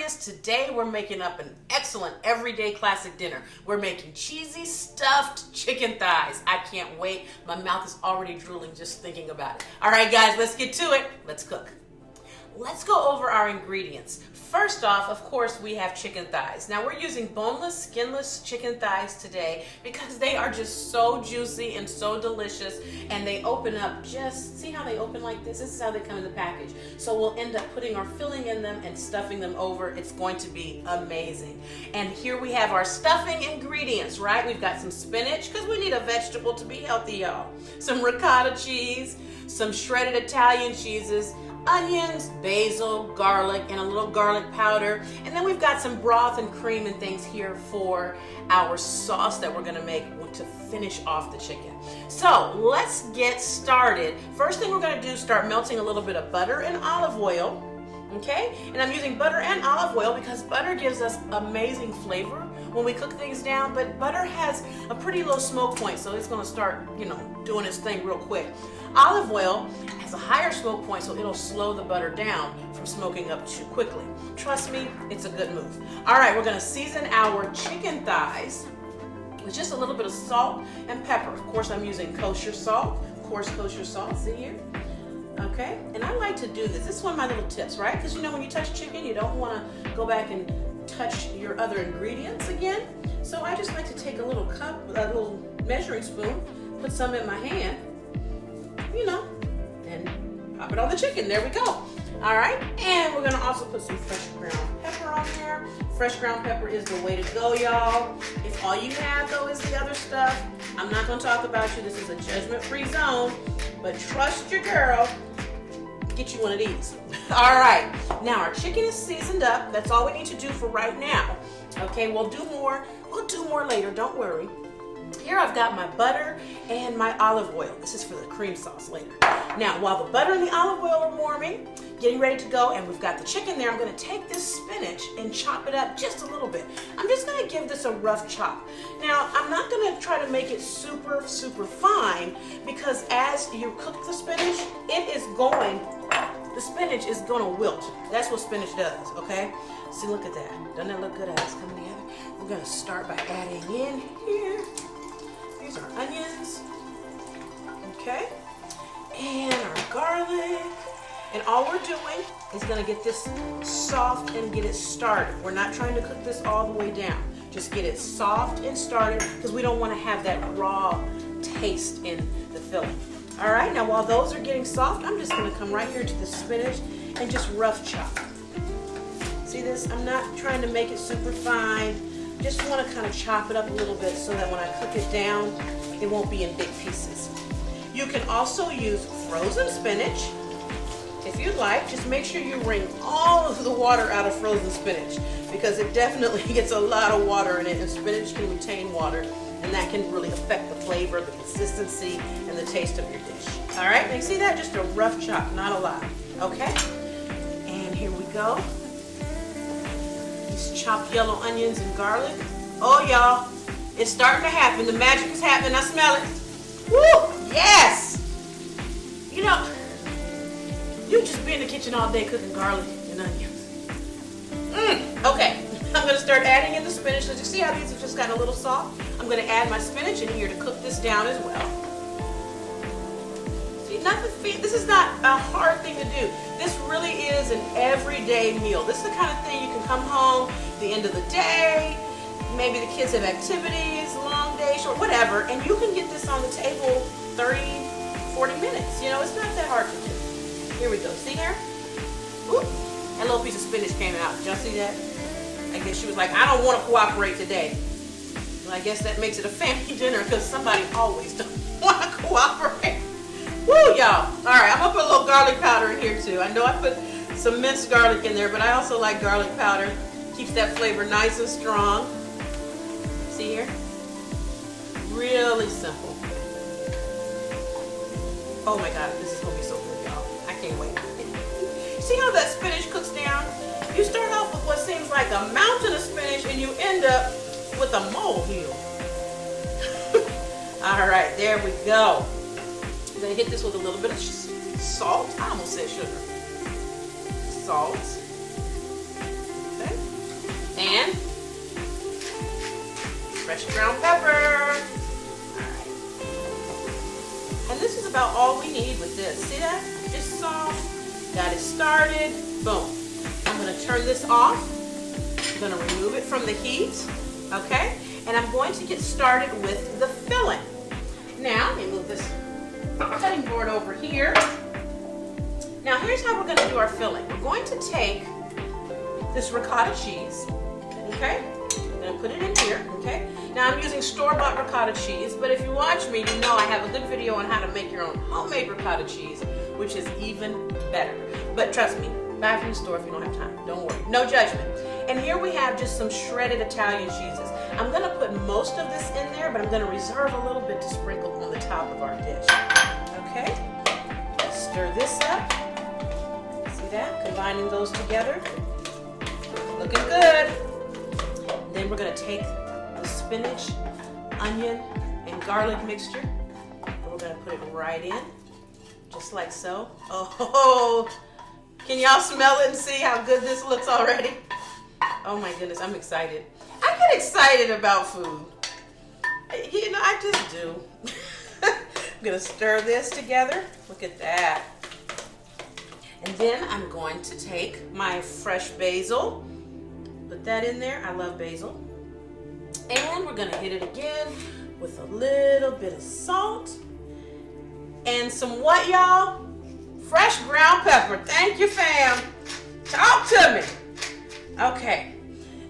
Lorious. Today we're making up an excellent everyday classic dinner. We're making cheesy stuffed chicken thighs. I can't wait. My mouth is already drooling just thinking about it. All right, guys, let's get to it. Let's cook. Let's go over our ingredients. First off, of course, we have chicken thighs. Now we're using boneless, skinless chicken thighs today because they are just so juicy and so delicious, and they open up just, see how they open like this? This is how they come in the package. So we'll end up putting our filling in them and stuffing them over. It's going to be amazing. And here we have our stuffing ingredients, right? We've got some spinach because we need a vegetable to be healthy, y'all. Some ricotta cheese, some shredded Italian cheeses, onions, basil, garlic, and a little garlic powder. And then we've got some broth and cream and things here for our sauce that we're gonna make to finish off the chicken. So let's get started. First thing we're gonna do is start melting a little bit of butter and olive oil. Okay, and I'm using butter and olive oil because butter gives us amazing flavor when we cook things down, but butter has a pretty low smoke point, so it's gonna start, doing its thing real quick. Olive oil has a higher smoke point, so it'll slow the butter down from smoking up too quickly. Trust me, it's a good move. All right, we're gonna season our chicken thighs with just a little bit of salt and pepper. Of course, I'm using kosher salt, coarse kosher salt, see here? Okay, and I like to do this. This is one of my little tips, right? Because when you touch chicken, you don't want to go back and touch your other ingredients again. So I just like to take a little cup, a little measuring spoon, put some in my hand, and pop it on the chicken. There we go. All right, and we're gonna also put some fresh ground pepper on there. Fresh ground pepper is the way to go, y'all. If all you have though is the other stuff, I'm not gonna talk about you. This is a judgment-free zone, but trust your girl. Get you one of these. All right, now our chicken is seasoned up. That's all we need to do for right now. Okay, we'll do more later, don't worry. Here I've got my butter and my olive oil. This is for the cream sauce later. Now, while the butter and the olive oil are warming, getting ready to go, and we've got the chicken there, I'm gonna take this spinach and chop it up just a little bit. I'm just gonna give this a rough chop. Now, I'm not gonna try to make it super, super fine because as you cook the spinach, the spinach is gonna wilt. That's what spinach does, okay? See, look at that. Doesn't that look good as it's coming together? We're gonna start by adding in here. Here's our onions, okay? And our garlic. And all we're doing is gonna get this soft and get it started. We're not trying to cook this all the way down. Just get it soft and started because we don't wanna have that raw taste in the filling. All right, now while those are getting soft, I'm just gonna come right here to the spinach and just rough chop. See this? I'm not trying to make it super fine. Just wanna kind of chop it up a little bit so that when I cook it down, it won't be in big pieces. You can also use frozen spinach. If you'd like, just make sure you wring all of the water out of frozen spinach because it definitely gets a lot of water in it, and spinach can retain water, and that can really affect the flavor, the consistency, and the taste of your dish. All right, now you see that? Just a rough chop, not a lot, okay? And here we go. These chopped yellow onions and garlic. Oh, y'all, it's starting to happen. The magic is happening. I smell it. Woo, yes! You just be in the kitchen all day cooking garlic and onions. Okay, I'm gonna start adding in the spinach. Did you see how these have just gotten a little soft? I'm gonna add my spinach in here to cook this down as well. See, this is not a hard thing to do. This really is an everyday meal. This is the kind of thing you can come home at the end of the day. Maybe the kids have activities, long day, short, whatever, and you can get this on the table 30, 40 minutes. It's not that hard to do. Here we go. See here? Ooh, that little piece of spinach came out. Did y'all see that? I guess she was like, I don't want to cooperate today. Well, I guess that makes it a family dinner because somebody always don't want to cooperate. Woo, y'all. All right, I'm going to put a little garlic powder in here too. I know I put some minced garlic in there, but I also like garlic powder. Keeps that flavor nice and strong. See here? Really simple. Oh my God, this is going to be so good, y'all. I can't wait. See how that spinach cooks down? You start off with what seems like a mountain of spinach and you end up with a molehill. All right, there we go. I'm gonna hit this with a little bit of salt. I almost said sugar. Salt. Okay. fresh ground pepper. And this is about all we need with this. See that? It's soft. Got it started. Boom. I'm going to turn this off. I'm going to remove it from the heat. Okay? And I'm going to get started with the filling. Now, let me move this cutting board over here. Now, here's how we're going to do our filling. We're going to take this ricotta cheese. Okay? I'm going to put it in here. Okay? Now, I'm using store-bought ricotta cheese, but if you watch me, you know I have a good video on how to make your own homemade ricotta cheese, which is even better. But trust me, buy from the store if you don't have time. Don't worry. No judgment. And here we have just some shredded Italian cheeses. I'm going to put most of this in there, but I'm going to reserve a little bit to sprinkle on the top of our dish. Okay? Let's stir this up. See that? Combining those together. Looking good. Then we're going to take the spinach, onion, and garlic mixture. And we're going to put it right in, just like so. Oh, can y'all smell it and see how good this looks already? Oh my goodness, I'm excited. I get excited about food. You know, I just do. I'm going to stir this together. Look at that. And then I'm going to take my fresh basil. Put that in there. I love basil. And we're going to hit it again with a little bit of salt. And some what, y'all? Fresh ground pepper. Thank you, fam. Talk to me. Okay.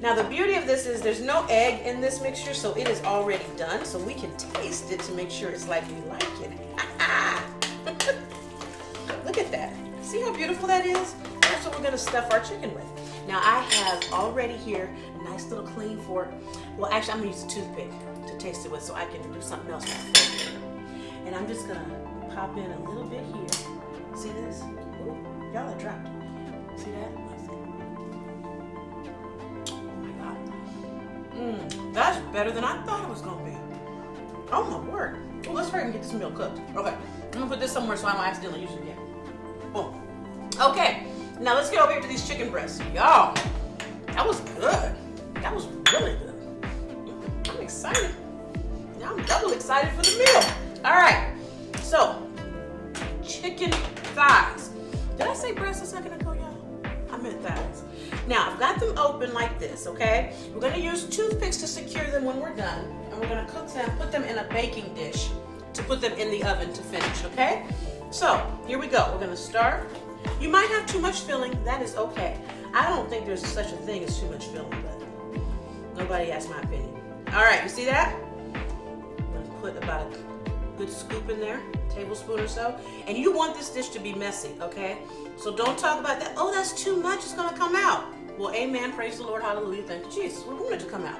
Now, the beauty of this is there's no egg in this mixture, so it is already done. So we can taste it to make sure it's like we like it. Look at that. See how beautiful that is? That's what we're going to stuff our chicken with. Now, I have already here a nice little clean fork. Well, actually, I'm going to use a toothpick to taste it with so I can do something else with it. And I'm just going to pop in a little bit here. See this? Ooh, y'all are dropped. See that? Oh my God. That's better than I thought it was going to be. Oh my word. Oh, let's hurry and get this meal cooked. Okay. I'm going to put this somewhere so I don't accidentally use it again. Boom. Okay. Now let's get over here to these chicken breasts. Y'all, that was good. That was really good. I'm excited. Now I'm double excited for the meal. All right. So, chicken thighs. Did I say breasts a second ago, y'all? I meant thighs. Now, I've got them open like this, okay? We're going to use toothpicks to secure them when we're done. And we're going to cook them, put them in a baking dish to put them in the oven to finish, okay? So, here we go. We're going to start. You might have too much filling. That is okay. I don't think there's such a thing as too much filling, but nobody asked my opinion. All right, you see that? I'm going to put about a good scoop in there, tablespoon or so. And you want this dish to be messy, okay? So don't talk about that. Oh, that's too much. It's going to come out. Well, amen. Praise the Lord. Hallelujah. Thank you, Jesus. We want it to come out.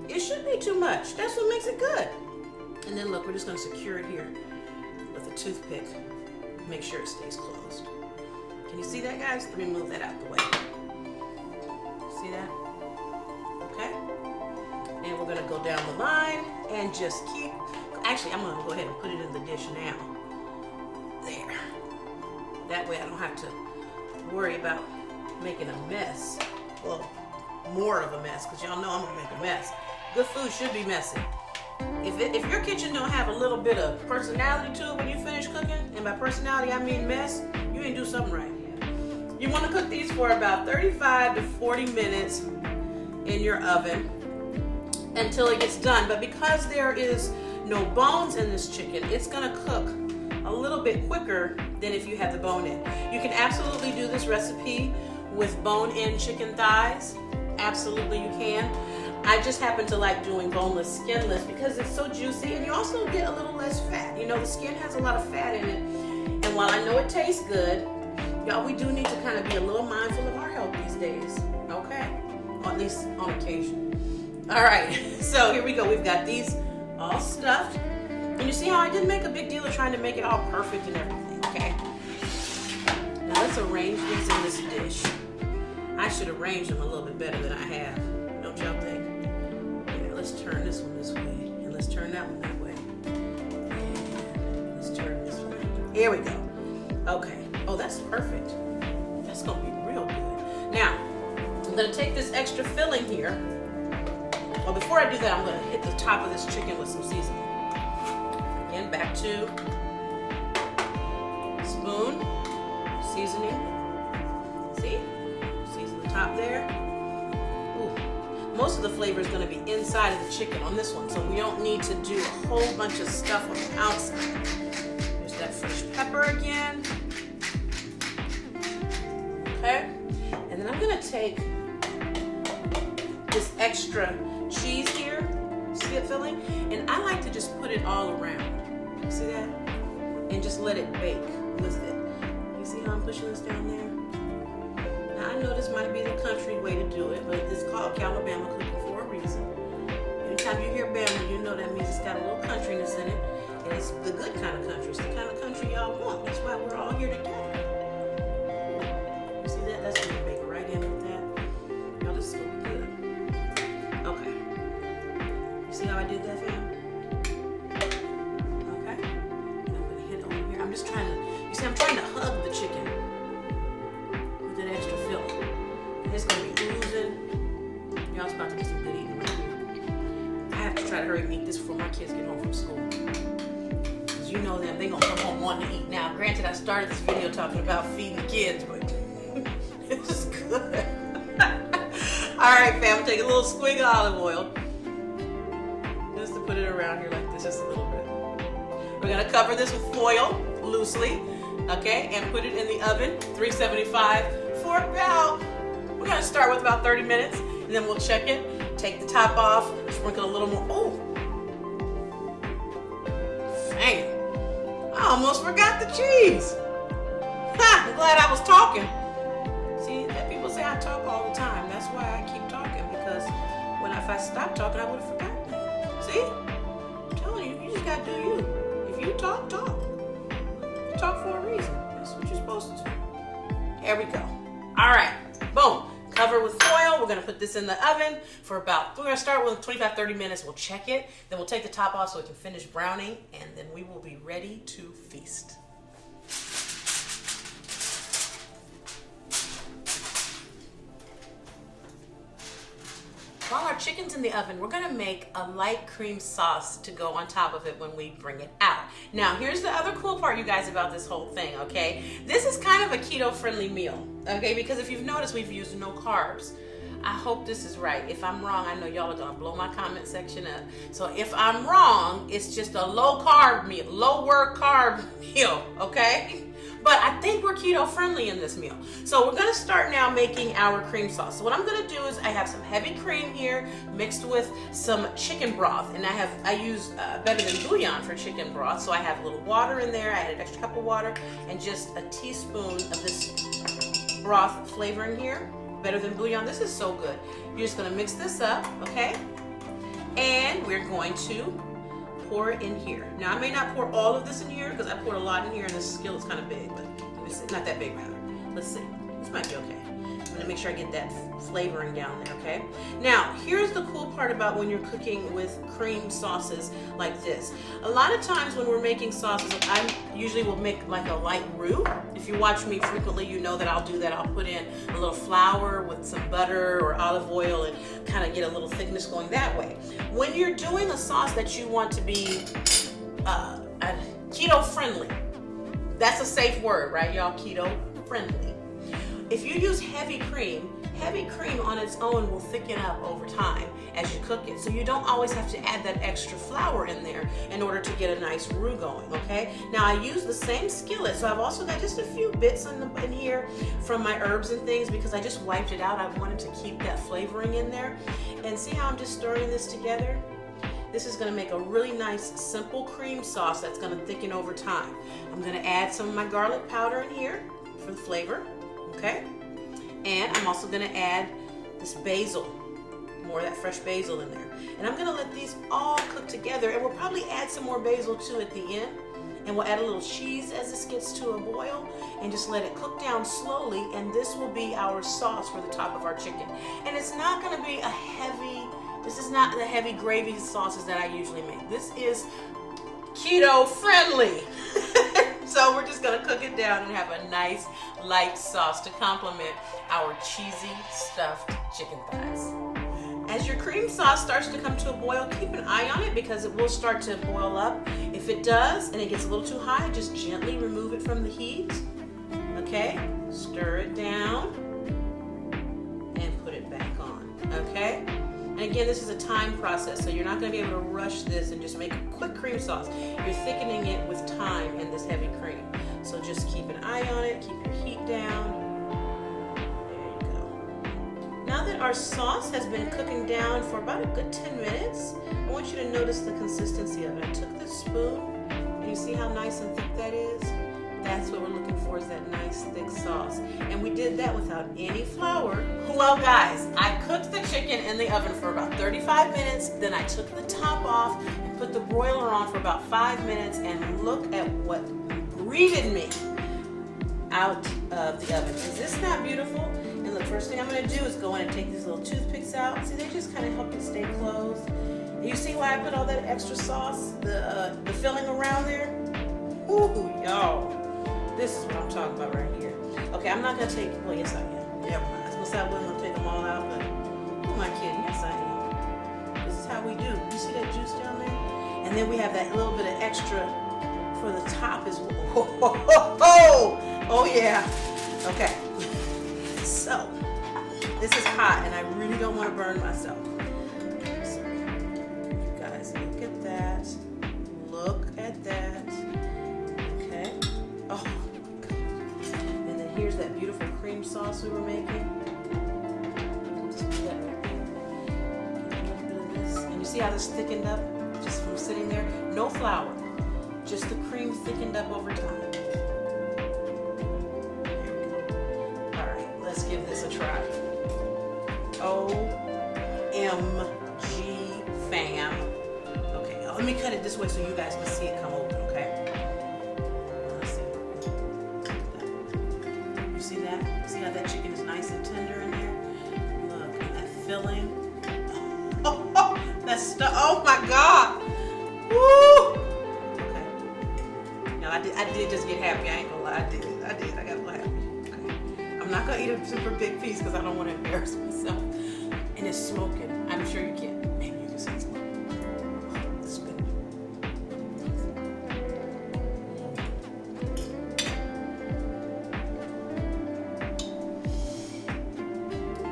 It shouldn't be too much. That's what makes it good. And then look, we're just going to secure it here with a toothpick. Make sure it stays closed. Can you see that, guys? Let me move that out the way. See that? Okay. And we're going to go down the line and just keep... Actually, I'm going to go ahead and put it in the dish now. There. That way I don't have to worry about making a mess. Well, more of a mess, because y'all know I'm going to make a mess. Good food should be messy. If your kitchen don't have a little bit of personality to it when you finish cooking, and by personality I mean mess, you ain't do something right. You want to cook these for about 35 to 40 minutes in your oven until it gets done. But because there is no bones in this chicken, it's going to cook a little bit quicker than if you had the bone in. You can absolutely do this recipe with bone-in chicken thighs. Absolutely you can. I just happen to like doing boneless, skinless because it's so juicy, and you also get a little less fat. You know, the skin has a lot of fat in it. And while I know it tastes good, y'all, we do need to kind of be a little mindful of our health these days, okay? Or at least on occasion. All right, so here we go. We've got these all stuffed. And you see how I didn't make a big deal of trying to make it all perfect and everything, okay? Now let's arrange these in this dish. I should arrange them a little bit better than I have. Don't y'all think? Yeah, let's turn this one this way. And let's turn that one that way. And let's turn this one. Here we go. Okay. Oh, that's perfect. That's going to be real good. Now, I'm going to take this extra filling here. Well, before I do that, I'm gonna hit the top of this chicken with some seasoning. Again, back to spoon, seasoning. See? Season the top there. Ooh. Most of the flavor is gonna be inside of the chicken on this one, so we don't need to do a whole bunch of stuff on the outside. There's that fresh pepper again. Okay? And then I'm gonna take this extra cheese here, see it filling? And I like to just put it all around. See that? And just let it bake with it. You see how I'm pushing this down there? Now I know this might be the country way to do it, but it's called Calibama cooking for a reason. Anytime you hear Bama, you know that means it's got a little countryness in it. And it's the good kind of country. It's the kind of country y'all want. That's why we're all here together. You see that? That's gonna bake right in with that. Y'all, this is gonna be good. Okay. You see how I did that, fam? Okay. And I'm gonna hit over here. I'm just trying to, you see, I'm trying to hug the chicken with that extra filling. And it's gonna be oozing. Y'all's about to get some good eating right here. I have to try to hurry and eat this before my kids get home from school. Cause you know them, they gonna come home wanting to eat. Now, granted, I started this video talking about feeding the kids, but this is good. All right, fam, take a little squig of olive oil. Just to put it around here like this, just a little bit. We're gonna cover this with foil, loosely, okay? And put it in the oven, 375 for about, we're gonna start with about 30 minutes, and then we'll check it, take the top off, sprinkle a little more, oh! Dang, I almost forgot the cheese. Ha, I'm glad I was talking. See, people say I talk all the time. That's why I keep talking, because if I stopped talking, I would have forgotten it. See? I'm telling you, you just gotta do you. If you talk, talk. You talk for a reason. That's what you're supposed to do. There we go. All right, boom. Cover with foil. We're gonna put this in the oven for about, we're gonna start with 25-30 minutes. We'll check it. Then we'll take the top off so it can finish browning, and then we will be ready to feast. While our chicken's in the oven, we're gonna make a light cream sauce to go on top of it when we bring it out. Now, here's the other cool part, you guys, about this whole thing, okay? This is kind of a keto-friendly meal, okay? Because if you've noticed, we've used no carbs. I hope this is right. If I'm wrong, I know y'all are gonna blow my comment section up. So if I'm wrong, it's just a low-carb meal, lower carb meal, okay? But I think we're keto friendly in this meal. So we're gonna start now making our cream sauce. So what I'm gonna do is I have some heavy cream here mixed with some chicken broth. And I use Better Than Bouillon for chicken broth. So I have a little water in there. I added an extra cup of water and just a teaspoon of this broth flavoring here. Better Than Bouillon. This is so good. You're just gonna mix this up, okay? And we're going to pour it in here. Now I may not pour all of this in here because I poured a lot in here and this skillet's kind of big, but it's not that big rather. Let's see. This might be okay. I'm gonna make sure I get that flavoring down there, okay? Now, here's the cool part about when you're cooking with cream sauces like this. A lot of times when we're making sauces, I usually will make like a light roux. If you watch me frequently, you know that I'll do that. I'll put in a little flour with some butter or olive oil and kind of get a little thickness going that way. When you're doing a sauce that you want to be keto friendly, that's a safe word, right, y'all? Keto friendly. If you use heavy cream on its own will thicken up over time as you cook it. So you don't always have to add that extra flour in there in order to get a nice roux going, okay? Now I use the same skillet, so I've also got just a few bits in here from my herbs and things because I just wiped it out. I wanted to keep that flavoring in there. And see how I'm just stirring this together? This is gonna make a really nice, simple cream sauce that's gonna thicken over time. I'm gonna add some of my garlic powder in here for the flavor. Okay, and I'm also gonna add this basil, more of that fresh basil in there. And I'm gonna let these all cook together, and we'll probably add some more basil too at the end. And we'll add a little cheese as this gets to a boil, and just let it cook down slowly, and this will be our sauce for the top of our chicken. And it's not gonna be a heavy, this is not the heavy gravy sauces that I usually make. This is keto friendly. So we're just gonna cook it down and have a nice light sauce to complement our cheesy stuffed chicken thighs. As your cream sauce starts to come to a boil, keep an eye on it because it will start to boil up. If it does and it gets a little too high, just gently remove it from the heat. Okay, stir it down and put it back on. Okay, and again, this is a time process, so you're not going to be able to rush this and just make a quick cream sauce. You're thickening it with time in this heavy cream. So just keep an eye on it, keep your heat down. Now that our sauce has been cooking down for about a good 10 minutes, I want you to notice the consistency of it. I took this spoon, and you see how nice and thick that is? That's what we're looking for, is that nice thick sauce. And we did that without any flour. Well guys, I cooked the chicken in the oven for about 35 minutes, then I took the top off and put the broiler on for about 5 minutes, and look at what greeted me out of the oven. Is this not beautiful? And the first thing I'm going to do is go in and take these little toothpicks out. See, they just kind of help it stay closed. And you see why I put all that extra sauce, the filling around there? Ooh, y'all. This is what I'm talking about right here. Okay, I'm not going to take, well, yes I am. Never mind. I was going to say I wasn't going to take them all out, but who am I kidding? Yes I am. This is how we do. You see that juice down there? And then we have that little bit of extra for the top as well. Oh yeah. Okay. So, this is hot and I really don't want to burn myself. So, you guys, look at that. Look at that. Okay. Oh, God. And then here's that beautiful cream sauce we were making. Just put that right there. Get a little bit of this. And you see how this thickened up just from sitting there? No flour. Just the cream thickened up over time. Let's give this a try. OMG fam. Okay, let me cut it this way so you guys can see it come open, okay? Let's see. You see that? See how that chicken is nice and tender in there? Look, and that filling. Oh, that stuff. Oh my God. Woo! Okay. Now I did just get happy. I ain't gonna lie. I did. I got a little happy. I'm not gonna eat a super big piece because I don't want to embarrass myself. And it's smoking. I'm sure you can. Maybe you can see smoke. Oh, it's good.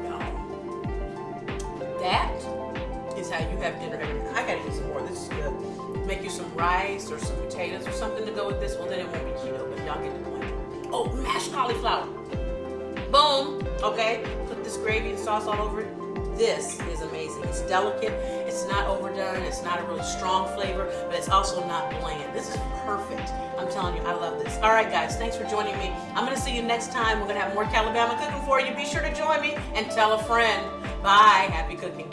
No. That is how you have dinner every night. I gotta eat some more. This is good. Make you some rice or some potatoes or something to go with this. Well, then it won't be keto, but y'all get the point. Oh, mashed cauliflower. Boom, okay, put this gravy and sauce all over it. This is amazing. It's delicate, it's not overdone, it's not a really strong flavor, but it's also not bland. This is perfect. I'm telling you, I love this. All right, guys, thanks for joining me. I'm gonna see you next time. We're gonna have more Calibama cooking for you. Be sure to join me and tell a friend. Bye, happy cooking.